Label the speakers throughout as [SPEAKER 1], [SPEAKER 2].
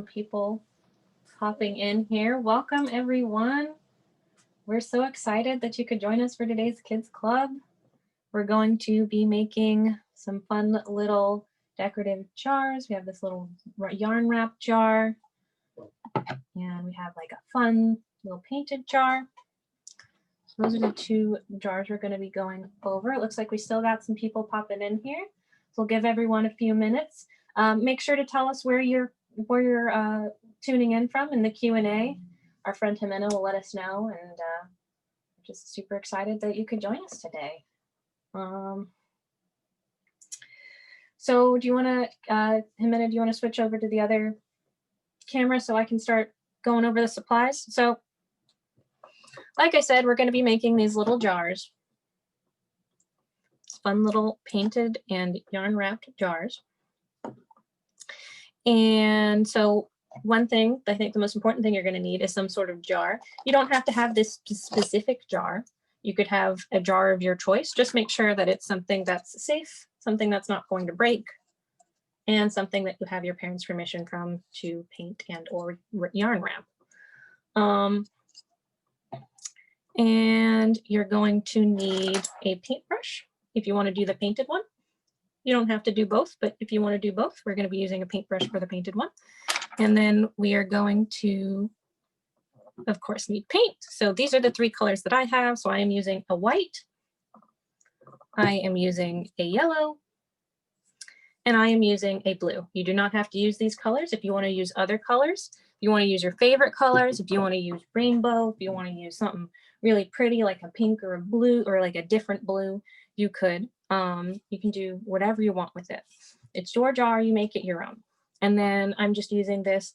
[SPEAKER 1] People hopping in here. Welcome everyone. We're so excited that you could join us for today's Kids Club. We're going to be making some fun little decorative jars. We have this little yarn wrap jar, and we have like a fun little painted jar. So those are the two jars we're going to be going over. It looks like we still got some people popping in here. So we'll give everyone a few minutes. Make sure to tell us where you're tuning in from in the Q&A. Our friend Jimena will let us know, and we're just super excited that you could join us today. So do you want to, Jimena, do you want to switch over to the other camera so I can start going over the supplies? So like I said, we're going to be making these little jars. Fun little painted and yarn wrapped jars. And so one thing, I think the most important thing you're going to need is some sort of jar. You don't have to have this specific jar. You could have a jar of your choice. Just make sure that it's something that's safe, something that's not going to break, and something that you have your parents' permission from to paint and or yarn wrap. And you're going to need a paintbrush if you want to do the painted one. You don't have to do both, but if you want to do both, we're going to be using a paintbrush for the painted one. And then we are going to, of course, need paint. So these are the three colors that I have. So I am using a white, I am using a yellow, and I am using a blue. You do not have to use these colors. If you want to use other colors, if you want to use your favorite colors, if you want to use rainbow, if you want to use something really pretty like a pink or a blue or like a different blue, you could. You can do whatever you want with it. It's your jar, you make it your own. And then I'm just using this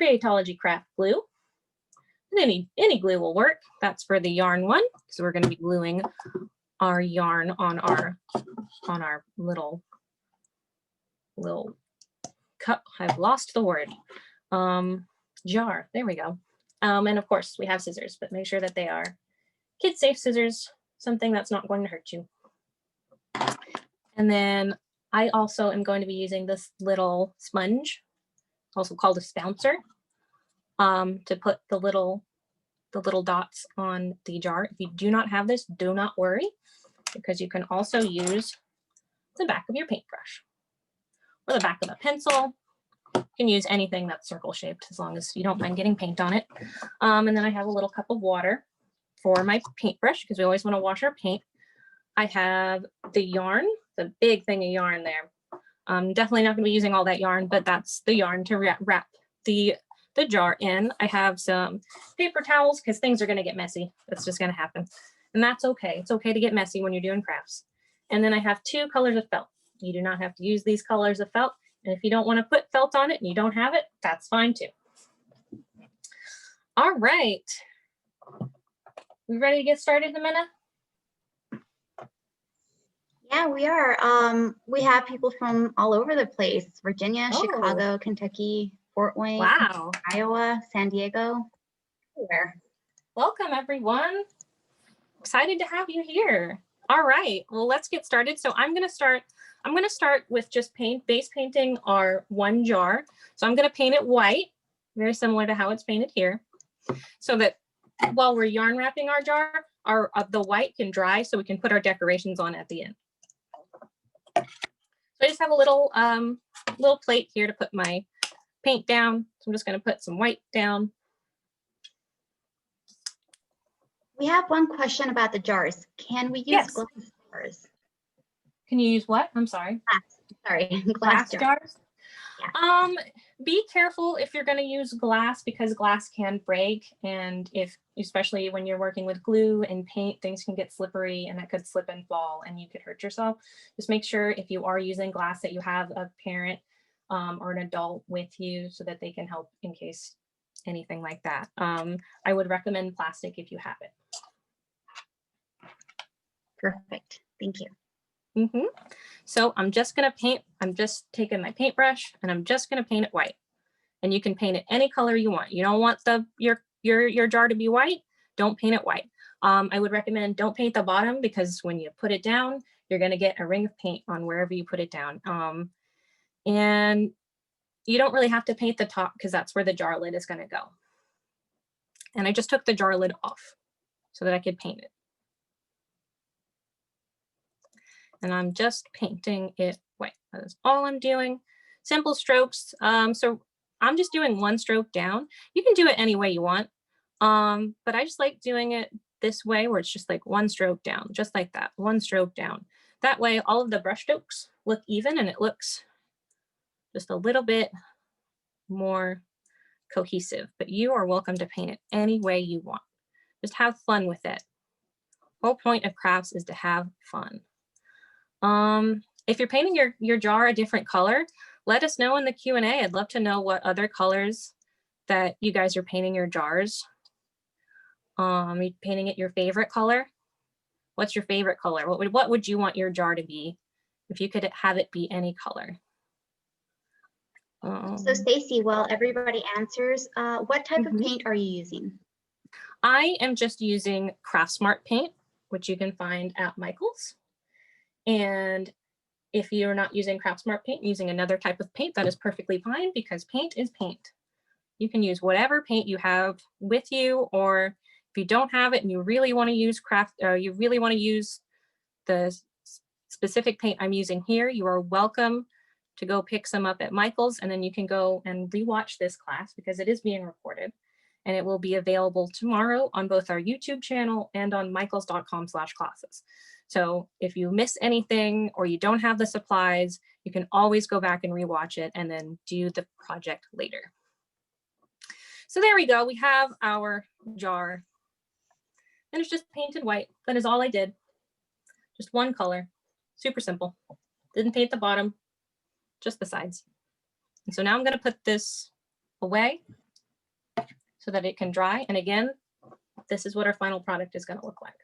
[SPEAKER 1] Creatology craft glue. And any glue will work. That's for the yarn one. So we're going to be gluing our yarn on our little cup. I've lost the word. Jar. There we go. And of course we have scissors, but make sure that they are kid safe scissors, something that's not going to hurt you. And then I also am going to be using this little sponge, also called a spouncer, to put the little dots on the jar. If you do not have this, do not worry, because you can also use the back of your paintbrush or the back of a pencil. You can use anything that's circle shaped as long as you don't mind getting paint on it. And then I have a little cup of water for my paintbrush because we always want to wash our paint. I have the yarn, the big thing of yarn there. I'm definitely not going to be using all that yarn, but that's the yarn to wrap the jar in. I have some paper towels because things are going to get messy. That's just going to happen. And that's okay. It's okay to get messy when you're doing crafts. And then I have two colors of felt. You do not have to use these colors of felt. And if you don't want to put felt on it and you don't have it, that's fine too. All right. We ready to get started, Jimena?
[SPEAKER 2] Yeah, we are. We have people from all over the place: Virginia, Chicago, Kentucky, Fort Wayne,
[SPEAKER 1] wow,
[SPEAKER 2] Iowa, San Diego. Everywhere.
[SPEAKER 1] Welcome, everyone. Excited to have you here. All right, well, let's get started. So I'm going to start with just base painting our one jar. So I'm going to paint it white, very similar to how it's painted here, so that while we're yarn wrapping our jar, the white can dry so we can put our decorations on at the end. So I just have a little plate here to put my paint down. So I'm just going to put some white down.
[SPEAKER 2] We have one question about the jars. Can we use glass jars?
[SPEAKER 1] Can you use what? I'm sorry. Glass jars? Yeah. Be careful if you're going to use glass, because glass can break, and especially when you're working with glue and paint, things can get slippery and it could slip and fall and you could hurt yourself. Just make sure if you are using glass that you have a parent or an adult with you so that they can help in case anything like that. I would recommend plastic if you have it.
[SPEAKER 2] Perfect. Thank you.
[SPEAKER 1] So I'm just going to paint. I'm just taking my paintbrush and I'm just going to paint it white. And you can paint it any color you want. You don't want your jar to be white, don't paint it white. I would recommend don't paint the bottom, because when you put it down, you're going to get a ring of paint on wherever you put it down. And you don't really have to paint the top because that's where the jar lid is going to go. And I just took the jar lid off so that I could paint it. And I'm just painting it white. That is all I'm doing. Simple strokes. So I'm just doing one stroke down. You can do it any way you want. But I just like doing it this way where it's just like one stroke down, just like that, one stroke down. That way all of the brush strokes look even and it looks just a little bit more cohesive, but you are welcome to paint it any way you want. Just have fun with it. Whole point of crafts is to have fun. If you're painting your jar a different color, let us know in the Q&A. I'd love to know what other colors that you guys are painting your jars. Are you painting it your favorite color? What's your favorite color? What would you want your jar to be if you could have it be any color?
[SPEAKER 2] So Stacy, while everybody answers, what type of paint are you using?
[SPEAKER 1] I am just using Craftsmart paint, which you can find at Michael's. And if you're not using Craftsmart paint, using another type of paint, that is perfectly fine because paint is paint. You can use whatever paint you have with you, or if you don't have it and you really want to use you really want to use the specific paint I'm using here, you are welcome to go pick some up at Michael's, and then you can go and rewatch this class because it is being recorded and it will be available tomorrow on both our YouTube channel and on michaels.com/classes. So if you miss anything or you don't have the supplies, you can always go back and rewatch it and then do the project later. So there we go. We have our jar and it's just painted white. That is all I did. Just one color, super simple. Didn't paint the bottom, just the sides. And so now I'm going to put this away so that it can dry. And again, this is what our final product is going to look like.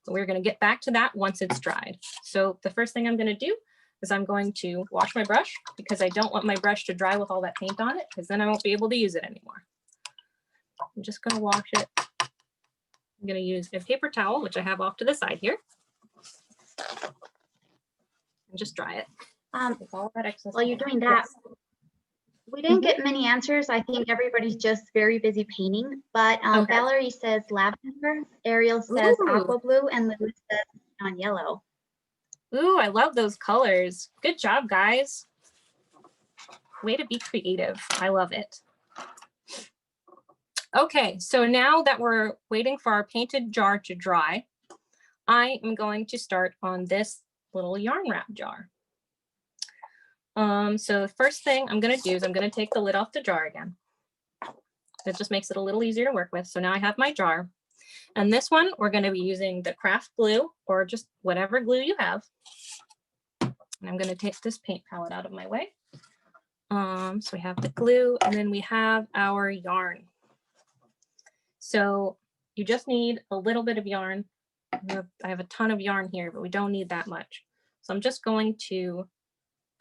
[SPEAKER 1] So we're going to get back to that once it's dried. So the first thing I'm going to do is I'm going to wash my brush because I don't want my brush to dry with all that paint on it because then I won't be able to use it anymore. I'm just going to wash it. I'm going to use a paper towel, which I have off to the side here, and just dry it.
[SPEAKER 2] All that excess while you're doing that, we didn't get many answers. I think everybody's just very busy painting, but Valerie says lavender, Ariel says aqua blue, and Louis says on yellow.
[SPEAKER 1] Ooh, I love those colors. Good job, guys. Way to be creative. I love it. Okay, so now that we're waiting for our painted jar to dry, I am going to start on this little yarn wrap jar. So the first thing I'm going to do is I'm going to take the lid off the jar again. It just makes it a little easier to work with. So now I have my jar. And this one, we're going to be using the craft glue or just whatever glue you have. And I'm going to take this paint palette out of my way. So we have the glue and then we have our yarn. So you just need a little bit of yarn. I have a ton of yarn here, but we don't need that much. So I'm just going to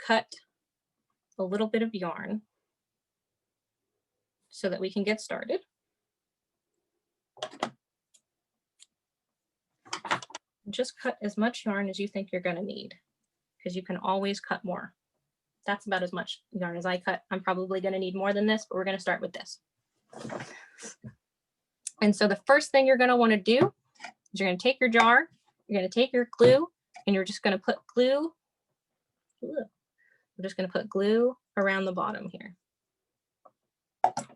[SPEAKER 1] cut a little bit of yarn so that we can get started. Just cut as much yarn as you think you're going to need because you can always cut more. That's about as much yarn as I cut. I'm probably going to need more than this, but we're going to start with this. And so the first thing you're going to want to do is you're going to take your jar, you're going to take your glue, and you're just going to put glue. We're just going to put glue around the bottom here. That's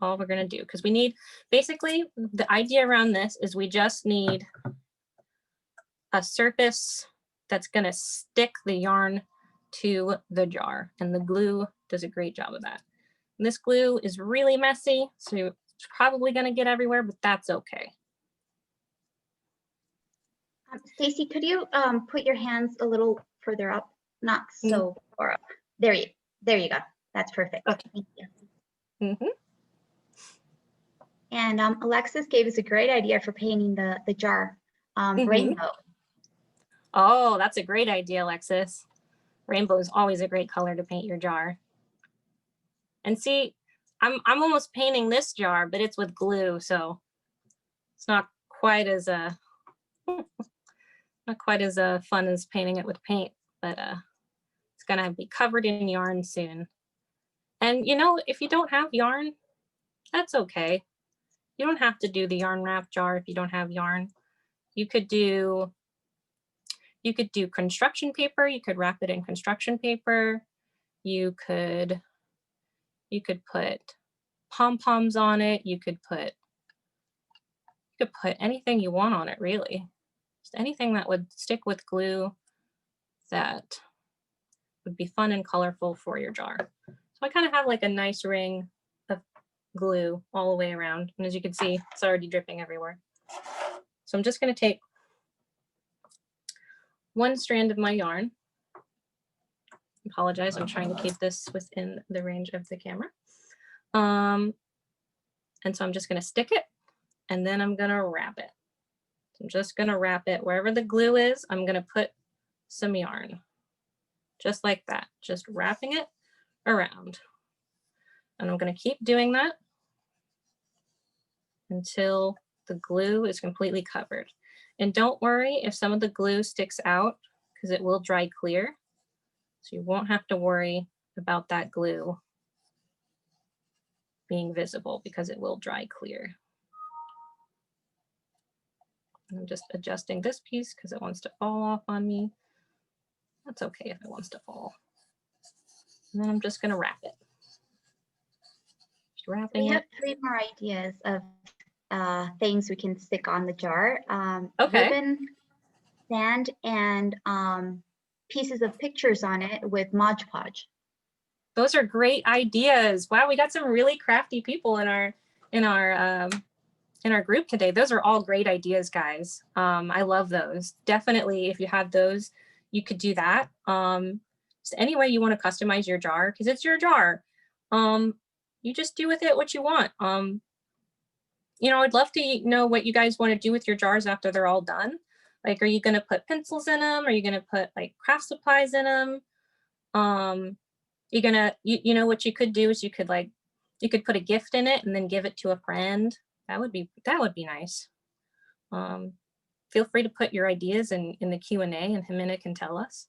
[SPEAKER 1] all we're going to do because we need, basically, the idea around this is we just need a surface that's going to stick the yarn to the jar, and the glue does a great job of that. And this glue is really messy, so it's probably going to get everywhere, but that's okay.
[SPEAKER 2] Stacy, could you put your hands a little further up? Not so far up. There you go. That's perfect. Okay. Thank you. And Alexis gave us a great idea for painting the jar. Rainbow.
[SPEAKER 1] Oh, that's a great idea, Alexis. Rainbow is always a great color to paint your jar. And see, I'm almost painting this jar, but it's with glue, so it's not quite as fun as painting it with paint. But it's gonna be covered in yarn soon. And you know, if you don't have yarn, that's okay. You don't have to do the yarn wrap jar if you don't have yarn. You could do construction paper. You could wrap it in construction paper. You could put pom-poms on it. You could put anything you want on it, really. Just anything that would stick with glue that would be fun and colorful for your jar. So I kind of have like a nice ring of glue all the way around. And as you can see, it's already dripping everywhere. So I'm just going to take one strand of my yarn. Apologize, I'm trying to keep this within the range of the camera. And so I'm just going to stick it, and then I'm going to wrap it. I'm just going to wrap it wherever the glue is. I'm going to put some yarn, just like that, just wrapping it around. And I'm going to keep doing that until the glue is completely covered. And don't worry if some of the glue sticks out, because it will dry clear. So you won't have to worry about that glue being visible, because it will dry clear. I'm just adjusting this piece because it wants to fall off on me. That's okay if it wants to fall. And then I'm just going to wrap it. Just wrapping it.
[SPEAKER 2] We have 3 more ideas of things we can stick on the jar.
[SPEAKER 1] Okay.
[SPEAKER 2] Ribbon, sand, and pieces of pictures on it with Mod Podge.
[SPEAKER 1] Those are great ideas. Wow, we got some really crafty people in our group today. Those are all great ideas, guys. I love those. Definitely, if you have those, you could do that. Just any way you want to customize your jar, because it's your jar. You just do with it what you want. You know, I'd love to know what you guys want to do with your jars after they're all done. Like, are you going to put pencils in them? Are you going to put like craft supplies in them? You're gonna, you know, what you could do is you could put a gift in it and then give it to a friend. That would be nice. Feel free to put your ideas in the Q&A, and Jimena can tell us.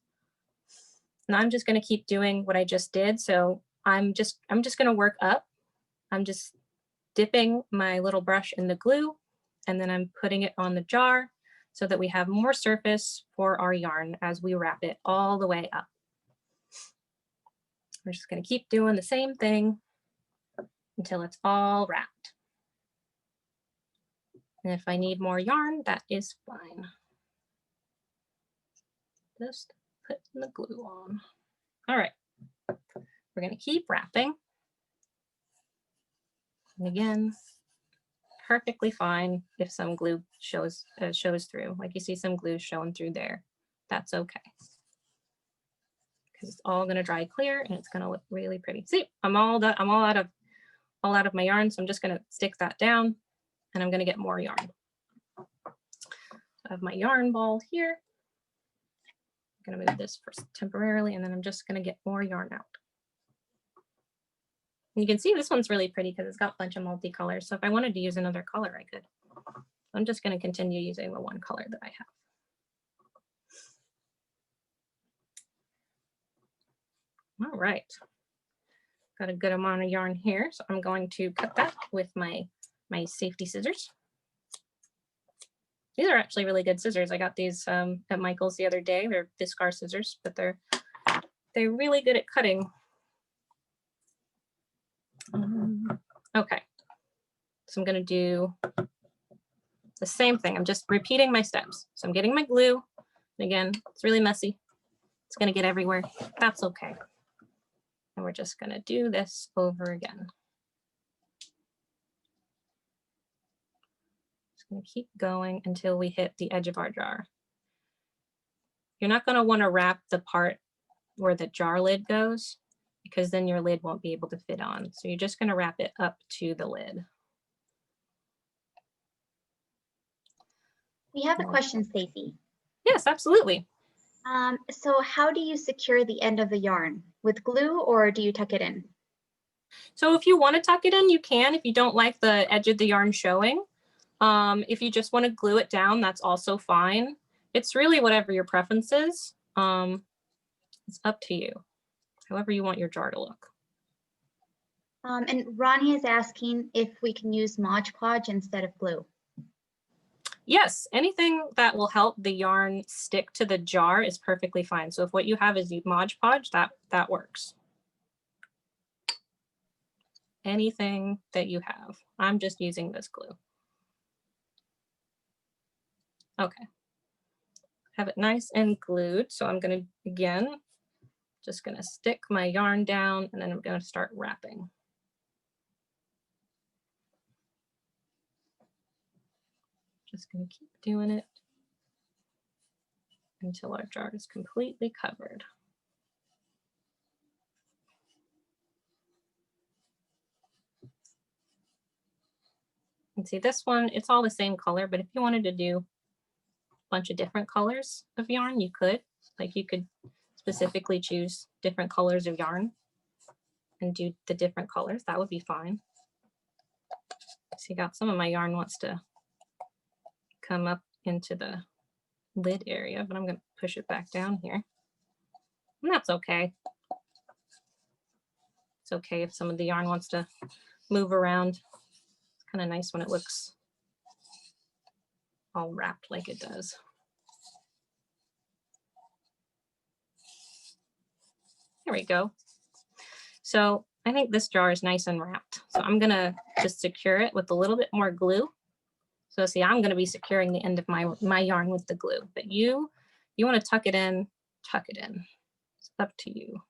[SPEAKER 1] And I'm just going to keep doing what I just did. So I'm just going to work up. I'm just dipping my little brush in the glue, and then I'm putting it on the jar so that we have more surface for our yarn as we wrap it all the way up. We're just going to keep doing the same thing until it's all wrapped. And if I need more yarn, that is fine. Just putting the glue on. All right, we're going to keep wrapping. And again, perfectly fine if some glue shows through. Like you see some glue showing through there. That's okay, because it's all going to dry clear and it's going to look really pretty. See, I'm all out of my yarn, so I'm just going to stick that down, and I'm going to get more yarn. So I have my yarn ball here. I'm going to move this first temporarily, and then I'm just going to get more yarn out. And you can see this one's really pretty because it's got a bunch of multicolors. So if I wanted to use another color, I could. I'm just going to continue using the one color that I have. All right. Got a good amount of yarn here, so I'm going to cut that with my safety scissors. These are actually really good scissors. I got these at Michael's the other day. They're Viscar scissors, but they're really good at cutting. Okay, so I'm going to do the same thing. I'm just repeating my steps. So I'm getting my glue. And again, it's really messy. It's going to get everywhere. That's okay. And we're just going to do this over again. Just going to keep going until we hit the edge of our jar. You're not going to want to wrap the part where the jar lid goes, because then your lid won't be able to fit on. So you're just going to wrap it up to the lid.
[SPEAKER 2] We have a question, Stacey.
[SPEAKER 1] Yes, absolutely.
[SPEAKER 2] So how do you secure the end of the yarn? With glue, or do you tuck it in?
[SPEAKER 1] So if you want to tuck it in, you can. If you don't like the edge of the yarn showing, if you just want to glue it down, that's also fine. It's really whatever your preference is. It's up to you, however you want your jar to look.
[SPEAKER 2] And Ronnie is asking if we can use Mod Podge instead of glue.
[SPEAKER 1] Yes, anything that will help the yarn stick to the jar is perfectly fine. So if what you have is Mod Podge, that works. Anything that you have. I'm just using this glue. Okay. Have it nice and glued. So I'm going to, again, just going to stick my yarn down and then I'm going to start wrapping. Just going to keep doing it until our jar is completely covered. And see this one, it's all the same color, but if you wanted to do a bunch of different colors of yarn, you could. Like you could specifically choose different colors of yarn and do the different colors. That would be fine. So you got some of my yarn wants to come up into the lid area, but I'm going to push it back down here. And that's okay. It's okay if some of the yarn wants to move around. It's kind of nice when it looks all wrapped like it does. There we go. So I think this jar is nice and wrapped. So I'm gonna just secure it with a little bit more glue. So see, I'm gonna be securing the end of my yarn with the glue, but you wanna tuck it in, tuck it in. It's up to you.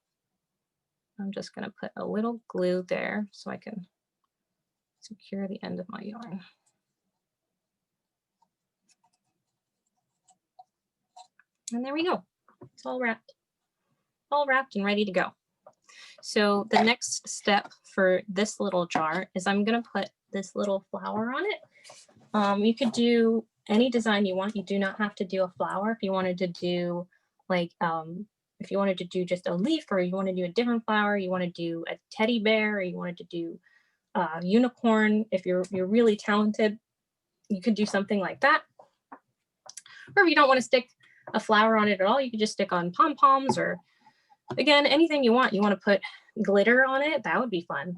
[SPEAKER 1] I'm just gonna put a little glue there so I can secure the end of my yarn. And there we go. It's all wrapped and ready to go. So the next step for this little jar is I'm gonna put this little flower on it. You could do any design you want. You do not have to do a flower. If you wanted to do like, if you wanted to do just a leaf, or you want to do a different flower, you want to do a teddy bear, or you wanted to do a unicorn. If you're really talented, you could do something like that. Or if you don't want to stick a flower on it at all, you could just stick on pom-poms, or again, anything you want. You want to put glitter on it, that would be fun.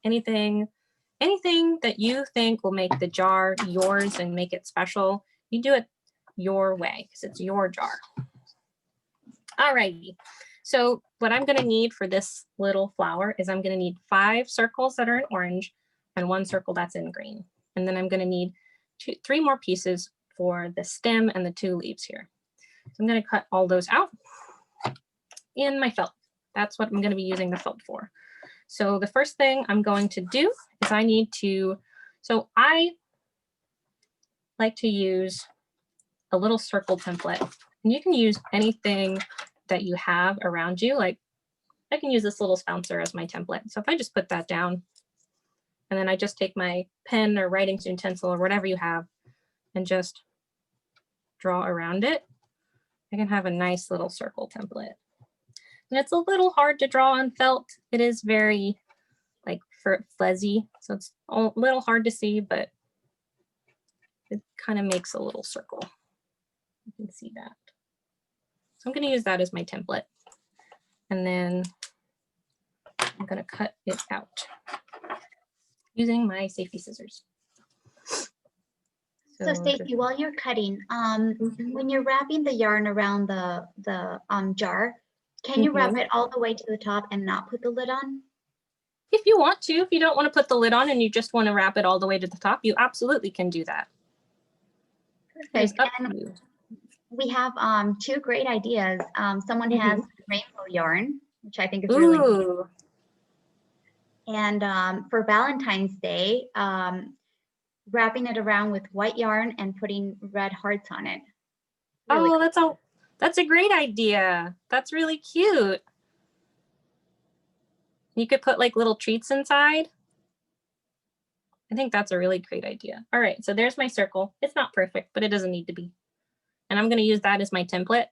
[SPEAKER 1] Anything that you think will make the jar yours and make it special, you do it your way because it's your jar. Alrighty, so what I'm gonna need for this little flower is I'm gonna need 5 circles that are in orange and 1 circle that's in green. And then I'm gonna need 3 more pieces for the stem and the 2 leaves here. So I'm gonna cut all those out in my felt. That's what I'm gonna be using the felt for. So the first thing I'm going to do is I need to, so I like to use a little circle template. And you can use anything that you have around you. Like I can use this little spouncer as my template. So if I just put that down and then I just take my pen or writing utensil or whatever you have and just draw around it, I can have a nice little circle template. And it's a little hard to draw on felt. It is very like fuzzy, so it's a little hard to see, but it kind of makes a little circle. You can see that. So I'm going to use that as my template. And then I'm going to cut it out using my safety scissors.
[SPEAKER 2] So Stacey, while you're cutting, when you're wrapping the yarn around the jar, can you wrap it all the way to the top and not put the lid on?
[SPEAKER 1] If you want to, if you don't want to put the lid on and you just want to wrap it all the way to the top, you absolutely can do that.
[SPEAKER 2] Perfect. And we have 2 great ideas. Someone has rainbow yarn, which I think is really cool. And for Valentine's Day, wrapping it around with white yarn and putting red hearts on it.
[SPEAKER 1] Really cool. That's a great idea. That's really cute. You could put like little treats inside. I think that's a really great idea. All right, so there's my circle. It's not perfect, but it doesn't need to be. And I'm going to use that as my template.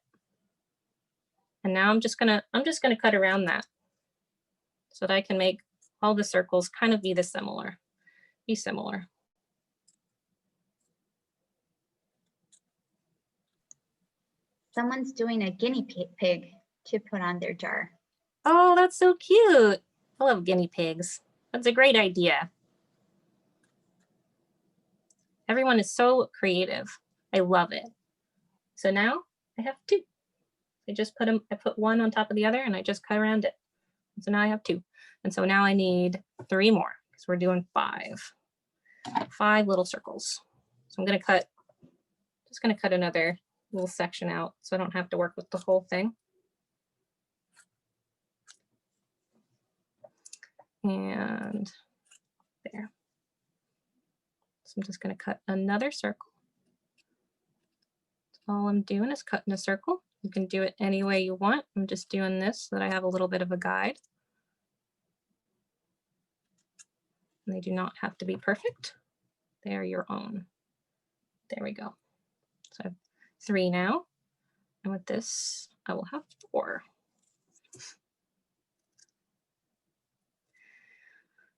[SPEAKER 1] And now I'm just gonna cut around that so that I can make all the circles kind of be similar.
[SPEAKER 2] Someone's doing a guinea pig to put on their jar.
[SPEAKER 1] Oh, that's so cute. I love guinea pigs. That's a great idea. Everyone is so creative. I love it. So now I have 2. I just put them, I put one on top of the other and I just cut around it. So now I have 2. And so now I need 3 more because we're doing 5. 5 little circles. So I'm going to cut, just going to cut another little section out so I don't have to work with the whole thing. And there. So I'm just going to cut another circle. All I'm doing is cutting a circle. You can do it any way you want. I'm just doing this so that I have a little bit of a guide. And they do not have to be perfect. They are your own. There we go. So I have 3 now. And with this, I will have 4.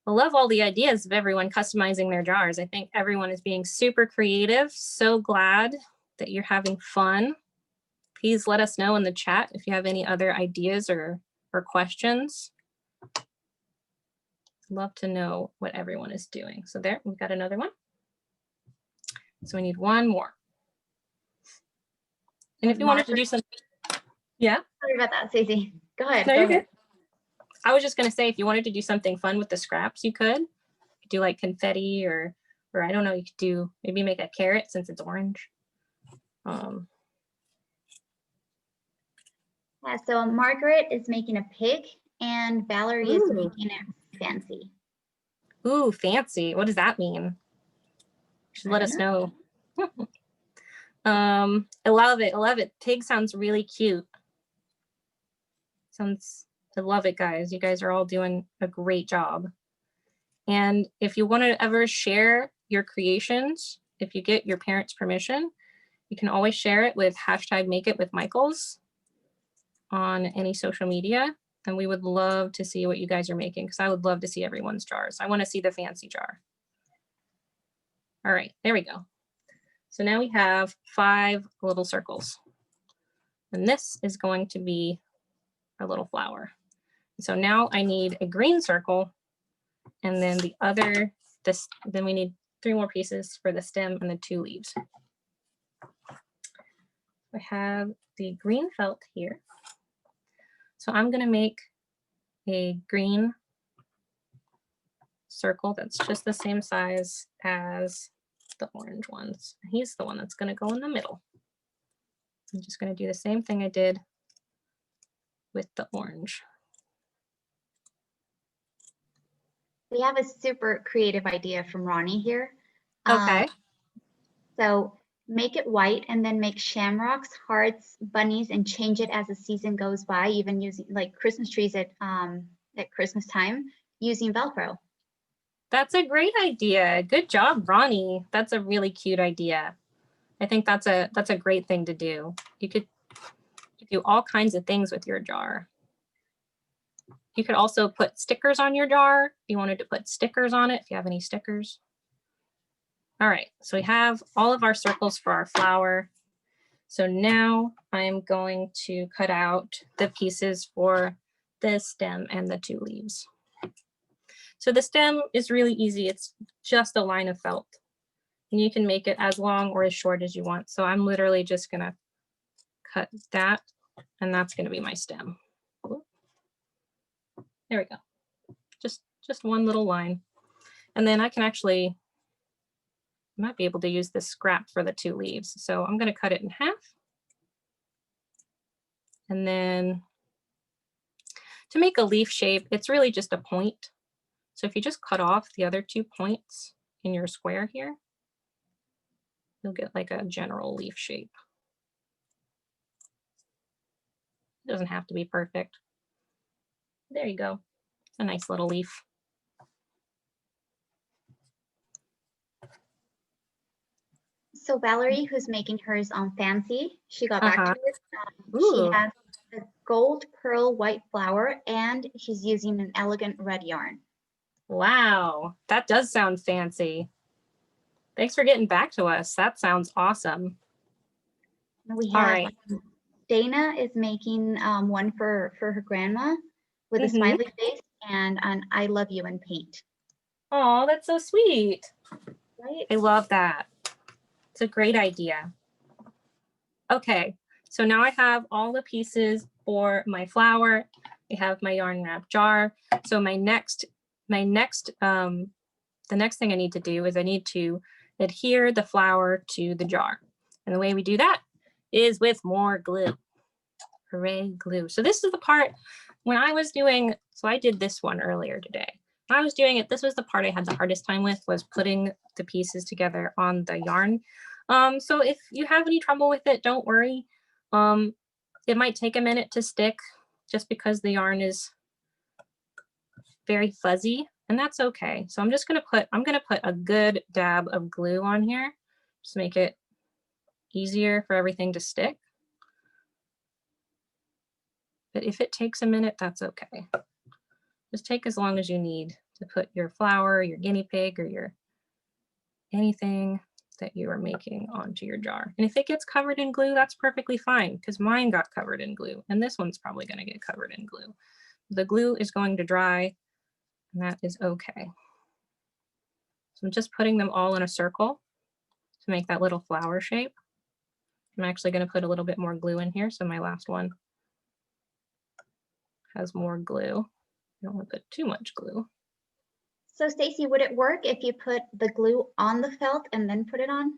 [SPEAKER 1] I love all the ideas of everyone customizing their jars. I think everyone is being super creative. So glad that you're having fun. Please let us know in the chat if you have any other ideas or questions. Love to know what everyone is doing. So there, we've got another one. So we need 1 more. And if you wanted to do something, yeah.
[SPEAKER 2] Sorry about that, Stacey. Go ahead.
[SPEAKER 1] No, you're good. I was just going to say, if you wanted to do something fun with the scraps, you could. You could do like confetti or I don't know, you could do, maybe make a carrot since it's orange.
[SPEAKER 2] Yeah, so Margaret is making a pig and Valerie is making it fancy.
[SPEAKER 1] Ooh, fancy. What does that mean? You should let us know. I love it. I love it. Pig sounds really cute. I love it, guys. You guys are all doing a great job. And if you want to ever share your creations, if you get your parents' permission, you can always share it with #MakeItWithMichaels on any social media. And we would love to see what you guys are making because I would love to see everyone's jars. I want to see the fancy jar. All right, there we go. So now we have 5 little circles. And this is going to be our little flower. So now I need a green circle and then the other, then we need 3 more pieces for the stem and the 2 leaves. I have the green felt here. So I'm going to make a green circle that's just the same size as the orange ones. He's the one that's going to go in the middle. I'm just going to do the same thing I did with the orange.
[SPEAKER 2] We have a super creative idea from Ronnie here.
[SPEAKER 1] Okay.
[SPEAKER 2] So make it white and then make shamrocks, hearts, bunnies, and change it as the season goes by, even using like Christmas trees at Christmas time using Velcro.
[SPEAKER 1] That's a great idea. Good job, Ronnie. That's a really cute idea. I think that's a great thing to do. You could do all kinds of things with your jar. You could also put stickers on your jar if you wanted to put stickers on it, if you have any stickers. All right, so we have all of our circles for our flower. So now I'm going to cut out the pieces for the stem and the 2 leaves. So the stem is really easy. It's just a line of felt. And you can make it as long or as short as you want. So I'm literally just gonna cut that, and that's gonna be my stem. There we go. Just one little line. And then I can actually, might be able to use this scrap for the 2 leaves. So I'm gonna cut it in half. And then to make a leaf shape, it's really just a point. So if you just cut off the other 2 points in your square here, you'll get like a general leaf shape. It doesn't have to be perfect. There you go. A nice little leaf.
[SPEAKER 2] So Valerie, who's making hers on fancy, she got back to it. She has a gold pearl white flower and she's using an elegant red yarn.
[SPEAKER 1] Wow, that does sound fancy. Thanks for getting back to us. That sounds awesome.
[SPEAKER 2] We have Dana is making one for her grandma with a smiley face, and I love you in paint.
[SPEAKER 1] Oh, that's so sweet.
[SPEAKER 2] Right?
[SPEAKER 1] I love that. It's a great idea. Okay, so now I have all the pieces for my flower. I have my yarn wrap jar. So the next thing I need to do is I need to adhere the flower to the jar. And the way we do that is with more glue. Hooray, glue. So this is the part when I was doing, so I did this one earlier today. When I was doing it, this was the part I had the hardest time with, was putting the pieces together on the yarn. So if you have any trouble with it, don't worry. It might take a minute to stick just because the yarn is very fuzzy, and that's okay. So I'm gonna put a good dab of glue on here, just make it easier for everything to stick. But if it takes a minute, that's okay. Just take as long as you need to put your flower, your guinea pig, or your anything that you are making onto your jar. And if it gets covered in glue, that's perfectly fine, because mine got covered in glue, and this one's probably gonna get covered in glue. The glue is going to dry, and that is okay. So I'm just putting them all in a circle to make that little flower shape. I'm actually gonna put a little bit more glue in here, so my last one has more glue. I don't want to put too much glue.
[SPEAKER 2] So Stacy, would it work if you put the glue on the felt and then put it on?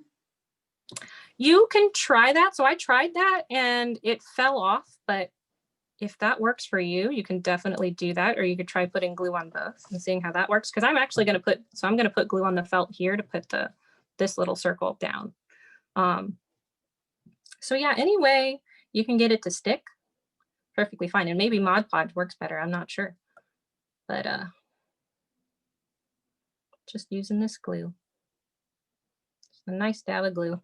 [SPEAKER 1] You can try that. So I tried that and it fell off, but if that works for you, you can definitely do that, or you could try putting glue on both and seeing how that works. Because I'm actually going to put, so I'm going to put glue on the felt here to put this little circle down. So yeah, anyway, you can get it to stick perfectly fine. And maybe Mod Podge works better. I'm not sure, but just using this glue. Just a nice dab of glue.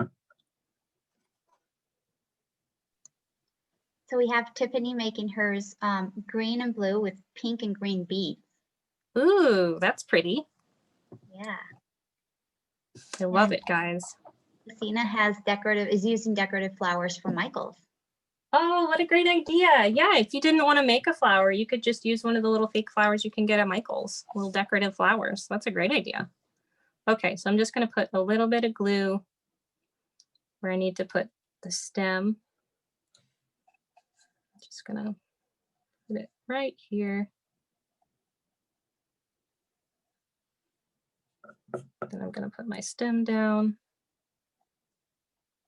[SPEAKER 2] So we have Tiffany making hers green and blue with pink and green beads.
[SPEAKER 1] Ooh, that's pretty.
[SPEAKER 2] Yeah.
[SPEAKER 1] I love it, guys.
[SPEAKER 2] Christina is using decorative flowers for Michael's.
[SPEAKER 1] Oh, what a great idea. Yeah, if you didn't want to make a flower, you could just use one of the little fake flowers you can get at Michael's, little decorative flowers. That's a great idea. Okay, so I'm just going to put a little bit of glue where I need to put the stem. I'm just going to put it right here. Then I'm going to put my stem down.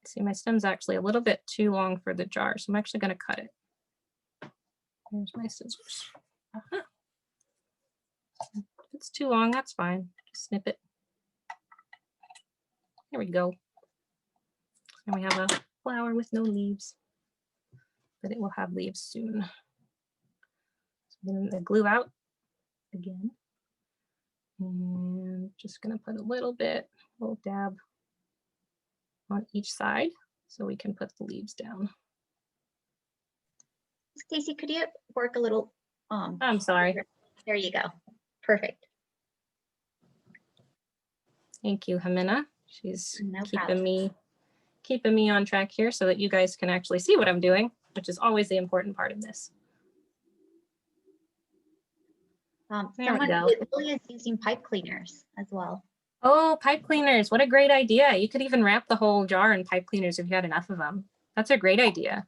[SPEAKER 1] See, my stem's actually a little bit too long for the jar, so I'm actually going to cut it. Here's my scissors. If it's too long, that's fine. Just snip it. There we go. And we have a flower with no leaves, but it will have leaves soon. So I'm going to glue out again. And just going to put a little dab on each side so we can put the leaves down.
[SPEAKER 2] Stacy, could you work a little?
[SPEAKER 1] I'm sorry.
[SPEAKER 2] There you go. Perfect.
[SPEAKER 1] Thank you, Jimena. She's
[SPEAKER 2] No
[SPEAKER 1] keeping me on track here so that you guys can actually see what I'm doing, which is always the important part of this.
[SPEAKER 2] Lily is using pipe cleaners as well.
[SPEAKER 1] Oh, pipe cleaners. What a great idea. You could even wrap the whole jar in pipe cleaners if you had enough of them. That's a great idea.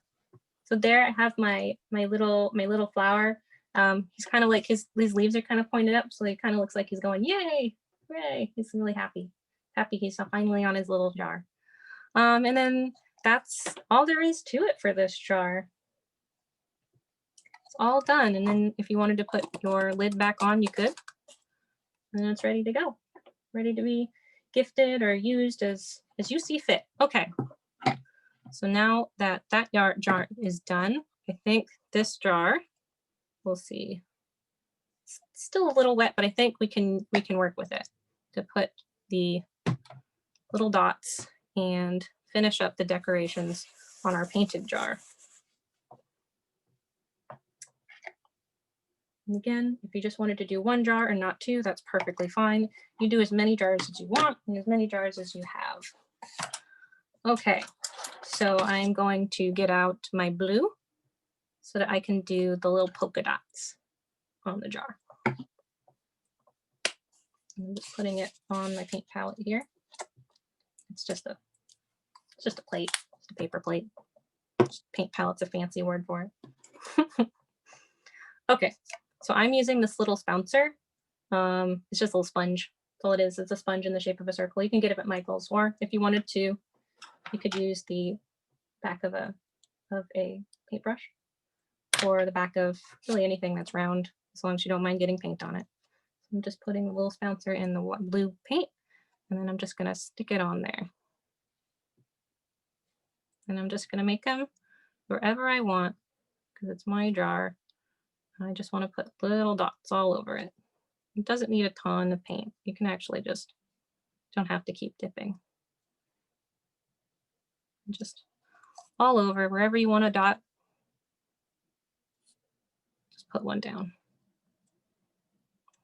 [SPEAKER 1] So there I have my little flower. He's kind of like his leaves are kind of pointed up, so he kind of looks like he's going, yay, hooray. He's really happy. He's finally on his little jar. And then that's all there is to it for this jar. It's all done. And then if you wanted to put your lid back on, you could. And then it's ready to go. Ready to be gifted or used as you see fit. Okay. So now that jar is done, I think this jar, we'll see. It's still a little wet, but I think we can work with it to put the little dots and finish up the decorations on our painted jar. And again, if you just wanted to do one jar and not two, that's perfectly fine. You do as many jars as you want and as many jars as you have. Okay, so I'm going to get out my blue so that I can do the little polka dots on the jar. I'm just putting it on my paint palette here. It's just a plate, it's a paper plate. Paint palette's a fancy word for it. Okay, so I'm using this little spouncer. It's just a little sponge. That's all it is. It's a sponge in the shape of a circle. You can get it at Michael's, or if you wanted to, you could use the back of a paintbrush, or the back of really anything that's round, as long as you don't mind getting paint on it. So I'm just putting a little spouncer in the blue paint, and then I'm just gonna stick it on there. And I'm just gonna make them wherever I want, because it's my jar. I just want to put little dots all over it. It doesn't need a ton of paint. You can actually just, don't have to keep dipping. Just all over, wherever you want a dot, just put one down.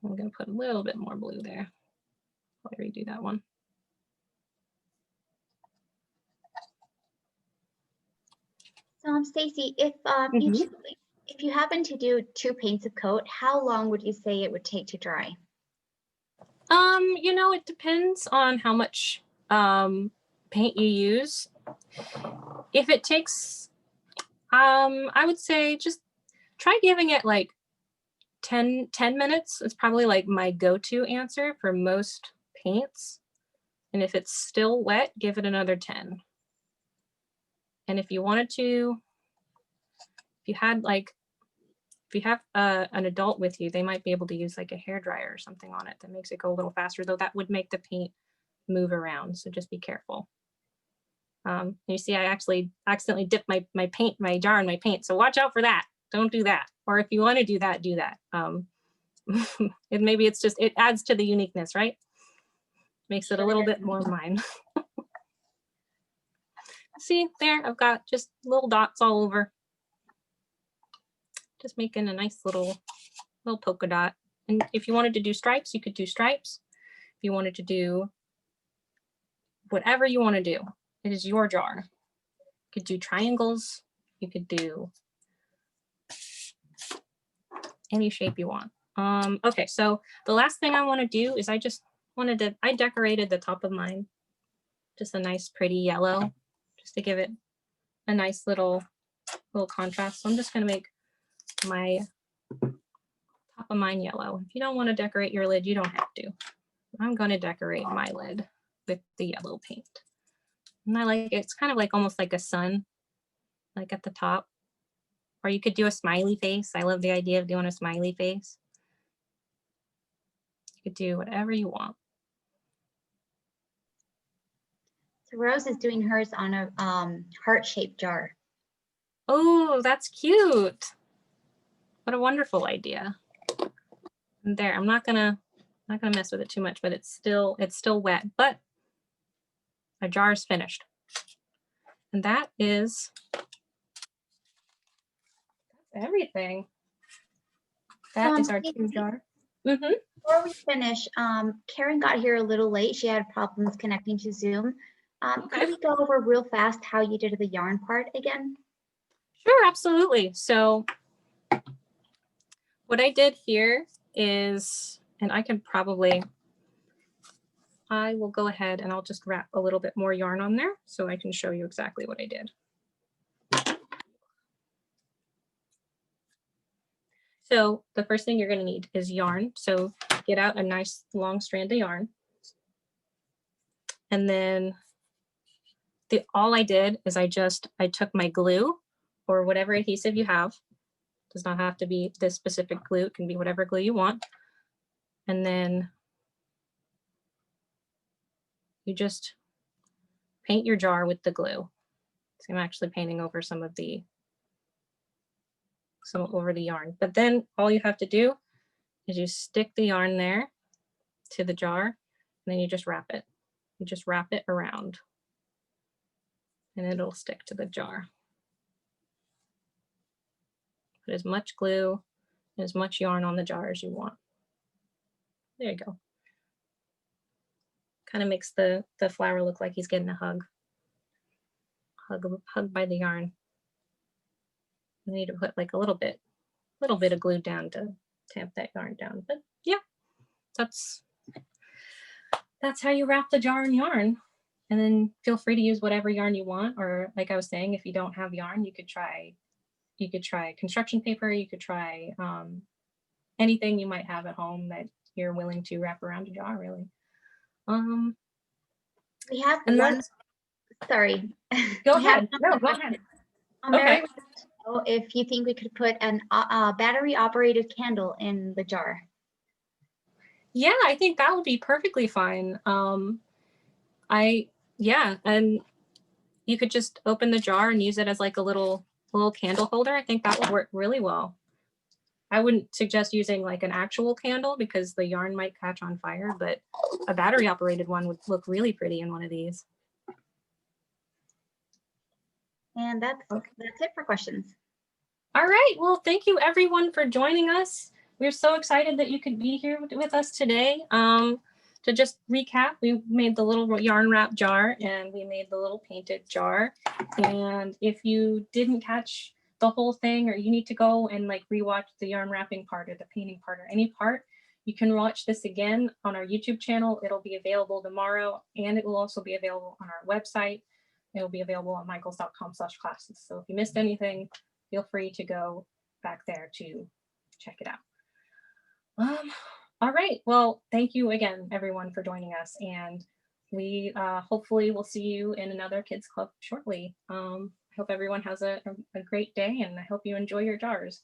[SPEAKER 1] I'm going to put a little bit more blue there. I'll redo that one.
[SPEAKER 2] So Stacy, if if you happen to do 2 paints of coat, how long would you say it would take to dry?
[SPEAKER 1] You know, it depends on how much paint you use. If it takes, I would say just try giving it like 10 minutes. It's probably like my go-to answer for most paints. And if it's still wet, give it another 10. And if you wanted to, if you have an adult with you, they might be able to use like a hair dryer or something on it that makes it go a little faster, though that would make the paint move around. So just be careful. You see, I actually accidentally dipped my jar in my paint. So watch out for that. Don't do that. Or if you want to do that, do that. Maybe it's just, it adds to the uniqueness, right? Makes it a little bit more mine. See there, I've got just little dots all over. Just making a nice little polka dot. And if you wanted to do stripes, you could do stripes. If you wanted to do whatever you want to do, it is your jar. You could do triangles. You could do any shape you want. Okay, so the last thing I want to do is I decorated the top of mine, just a nice pretty yellow, just to give it a nice little contrast. So I'm just going to make my top of mine yellow. If you don't want to decorate your lid, you don't have to. I'm going to decorate my lid with the yellow paint. And I like it. It's kind of like almost like a sun, like at the top. Or you could do a smiley face. I love the idea of doing a smiley face. You could do whatever you want.
[SPEAKER 2] So Rose is doing hers on a heart-shaped jar.
[SPEAKER 1] Oh, that's cute. What a wonderful idea. And there, I'm not gonna mess with it too much, but it's still wet, but our jar is finished. And that is everything. That is our 2 jar.
[SPEAKER 2] Before we finish, Caron got here a little late. She had problems connecting to Zoom. Could we go over real fast how you did the yarn part again?
[SPEAKER 1] Sure, absolutely. So what I did here is, and I will go ahead and I'll just wrap a little bit more yarn on there so I can show you exactly what I did. So the first thing you're going to need is yarn. So get out a nice long strand of yarn. And then all I did is I took my glue or whatever adhesive you have. It does not have to be this specific glue. It can be whatever glue you want. And then you just paint your jar with the glue. So I'm actually painting over over the yarn. But then all you have to do is you stick the yarn there to the jar, and then you just wrap it. You just wrap it around, and it'll stick to the jar. Put as much glue and as much yarn on the jar as you want. There you go. Kind of makes the flower look like he's getting a hug. Hug by the yarn. You need to put like a little bit of glue down to tamp that yarn down. But yeah, that's that's how you wrap the jar in yarn. And then feel free to use whatever yarn you want, or like I was saying, if you don't have yarn, you could try construction paper, you could try anything you might have at home that you're willing to wrap around a jar, really.
[SPEAKER 2] We have
[SPEAKER 1] and
[SPEAKER 2] one, sorry.
[SPEAKER 1] Go ahead. No, go ahead.
[SPEAKER 2] Okay. If you think we could put an battery operated candle in the jar.
[SPEAKER 1] Yeah, I think that would be perfectly fine. Yeah, and you could just open the jar and use it as like a little candle holder. I think that would work really well. I wouldn't suggest using like an actual candle because the yarn might catch on fire, but a battery operated one would look really pretty in one of these.
[SPEAKER 2] And that's it for questions.
[SPEAKER 1] All right, well, thank you everyone for joining us. We're so excited that you could be here with us today. To just recap, we made the little yarn wrap jar and we made the little painted jar. And if you didn't catch the whole thing, or you need to go and like rewatch the yarn wrapping part or the painting part or any part, you can watch this again on our YouTube channel. It'll be available tomorrow, and it will also be available on our website. It'll be available on michaels.com/classes. So if you missed anything, feel free to go back there to check it out. All right, well, thank you again, everyone, for joining us, and we hopefully will see you in another Kids Club shortly. I hope everyone has a great day, and I hope you enjoy your jars.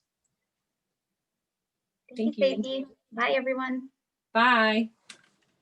[SPEAKER 2] Thank you, Stacey. Bye, everyone.
[SPEAKER 1] Bye.